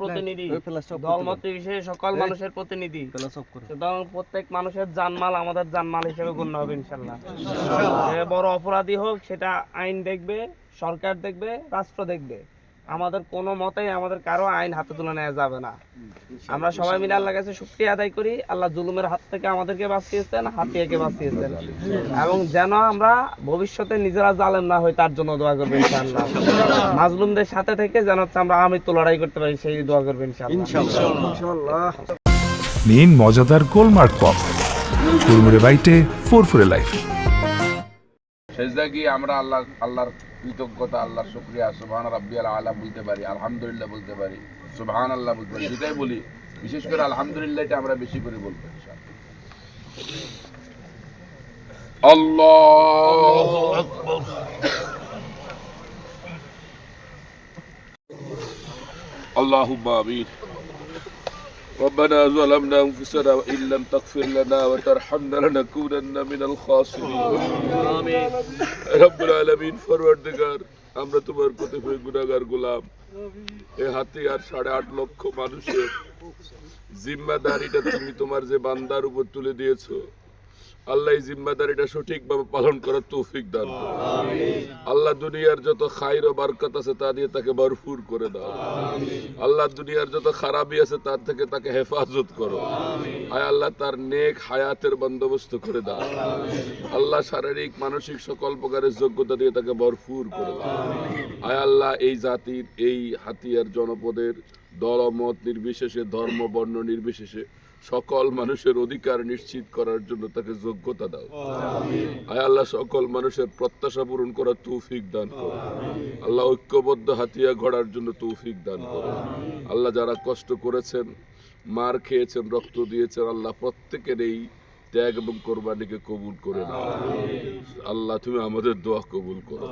প্রতিনিধি দলমত বিশেষে সকল মানুষের প্রতিনিধি, প্রত্যেক মানুষের জানমাল আমাদের জানমাল হিসেবে গণ্য হবে ইনশাল্লাহ। বড় অপরাধী হোক সেটা আইন দেখবে, সরকার দেখবে, রাষ্ট্র দেখবে। আমাদের কোনো মতেই আমাদের কারো আইন হাতে তুলে নেওয়া যাবে না। আমরা সবাই মিলে আল্লাহর কাছে শুকরিয়া আদায় করি, আল্লাহ জুলুমের হাত থেকে আমাদেরকে বাঁচিয়েছেন, হাতিয়াকে বাঁচিয়েছেন, এবং যেন আমরা ভবিষ্যতে নিজেরা জালেম না হই তার জন্য দোয়া করবেন ইনশাআল্লাহ। মাজলুমদের সাথে থেকে যেন আমরা আমৃত্যু লড়াই করতে পারি সেই দোয়া করবেন ইনশাআল্লাহ। নিন মজাদার গোলমার্ক পপ, কুরমুরে বাইটে ফুরফুরে লাইফ। সেজদা গিয়ে আমরা আল্লাহর কৃতজ্ঞতা, আল্লাহর শুকরিয়া, সুবহান রাব্বিয়াল আলা বলতে পারি, আলহামদুলিল্লাহ বলতে পারি, সুবহানাল্লাহ বলতে পারি। যেটাই বলি বিশেষ করে আলহামদুলিল্লাহটা আমরা বেশি করে বলবো ইনশাআল্লাহ। আল্লাহু আকবার। আল্লাহুম্মা আমিন। ربنا ظلمنا أنفسنا وإن لم تغفر لنا وترحمنا لنكونن من الخاسرين آمين رب العالمين। ফরওয়ার্ডিগার, আমরা তোমার প্রতিফল গুনাহগার গোলাম। এই হাতিয়ার 8.5 লক্ষ মানুষের জিম্মাদারিটা তুমি তোমার যে বান্দার উপর তুলে দিয়েছো, আল্লাহ এই জিম্মাদারিটা সঠিকভাবে পালন করার তৌফিক দান করো। আল্লাহ দুনিয়ার যত খাইর ও বরকত আছে তা দিয়ে তাকে ভরপুর করে দাও। আল্লাহ দুনিয়ার যত খারাপি আছে তার থেকে তাকে হেফাজত করো। আয় আল্লাহ তার নেক হায়াতের বন্দোবস্ত করে দাও। আল্লাহ শারীরিক মানসিক সকল প্রকারের যোগ্যতা দিয়ে তাকে ভরপুর করে দাও। আয় আল্লাহ এই জাতির, এই হাতিয়ার জনপদের দলমত নির্বিশেষে, ধর্ম বর্ণ নির্বিশেষে সকল মানুষের অধিকার নিশ্চিত করার জন্য তাকে যোগ্যতা দাও। আয় আল্লাহ সকল মানুষের প্রত্যাশা পূরণ করার তৌফিক দান করো। আল্লাহ ঐক্যবদ্ধ হাতিয়া গড়ার জন্য তৌফিক দান করো। আল্লাহ যারা কষ্ট করেছেন, মার খেয়েছেন, রক্ত দিয়েছেন, আল্লাহ প্রত্যেকের এই ত্যাগ এবং কোরবানিকে কবুল করে নাও। আল্লাহ তুমি আমাদের দোয়া কবুল করো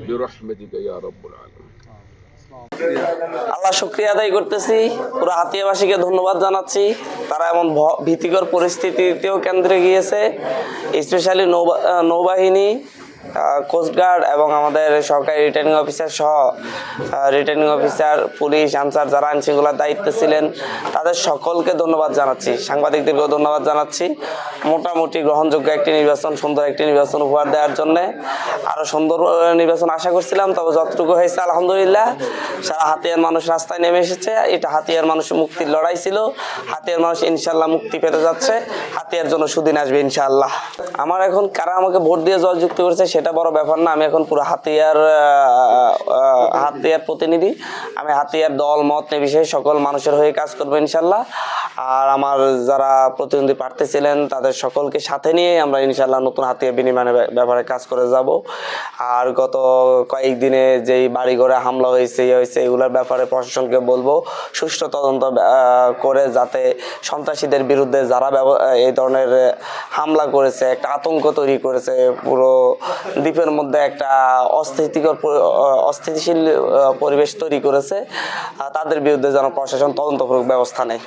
বিরহমাতিকা ইয়া রাব্বুল আলামিন। আল্লাহ শুকরিয়া আদায় করতেছি, পুরো হাতিয়াবাসীকে ধন্যবাদ জানাচ্ছি। তারা এমন ভীতিকর পরিস্থিতিতেও কেন্দ্রে গিয়েছে, স্পেশালি নৌবাহিনী, কোস্টগার্ড এবং আমাদের সরকারি রিটার্নিং অফিসার সহ রিটার্নিং অফিসার, পুলিশ, আনসার যারা আইনশৃঙ্খলার দায়িত্বে ছিলেন তাদের সকলকে ধন্যবাদ জানাচ্ছি। সাংবাদিকদেরকেও ধন্যবাদ জানাচ্ছি। মোটামুটি গ্রহণযোগ্য একটি নির্বাচন, সুন্দর একটি নির্বাচন উপহার দেওয়ার জন্যে। আরও সুন্দর নির্বাচন আশা করছিলাম, তবে যতটুকু হয়েছে আলহামদুলিল্লাহ। সারা হাতিয়ার মানুষ রাস্তায় নেমে এসেছে। এটা হাতিয়ার মানুষের মুক্তির লড়াই ছিল। হাতিয়ার মানুষ ইনশাল্লাহ মুক্তি পেতে যাচ্ছে। হাতিয়ার জন্য সুদিন আসবে ইনশাআল্লাহ। আমার এখন কারা আমাকে ভোট দিয়ে জয়যুক্ত করেছে সেটা বড় ব্যাপার না। আমি এখন পুরো হাতিয়ার প্রতিনিধি। আমি হাতিয়ার দল মত নির্বিশেষে সকল মানুষের হয়ে কাজ করবো ইনশাল্লাহ। আর আমার যারা প্রতিনিধি প্রার্থী ছিলেন তাদের সকলকে সাথে নিয়ে আমরা ইনশাল্লাহ নতুন হাতিয়ার বিনিময়ের ব্যাপারে কাজ করে যাব। আর গত কয়েকদিনে যেই বাড়িঘরে হামলা হয়েছে এগুলোর ব্যাপারে প্রশাসনকে বলবো সুষ্ঠু তদন্ত করে, যাতে সন্ত্রাসীদের বিরুদ্ধে যারা এই ধরনের হামলা করেছে, একটা আতঙ্ক তৈরি করেছে, পুরো দ্বীপের মধ্যে একটা অস্থিতিশীল পরিবেশ তৈরি করেছে, তাদের বিরুদ্ধে যেন প্রশাসন তদন্তপূর্বক ব্যবস্থা নেয়।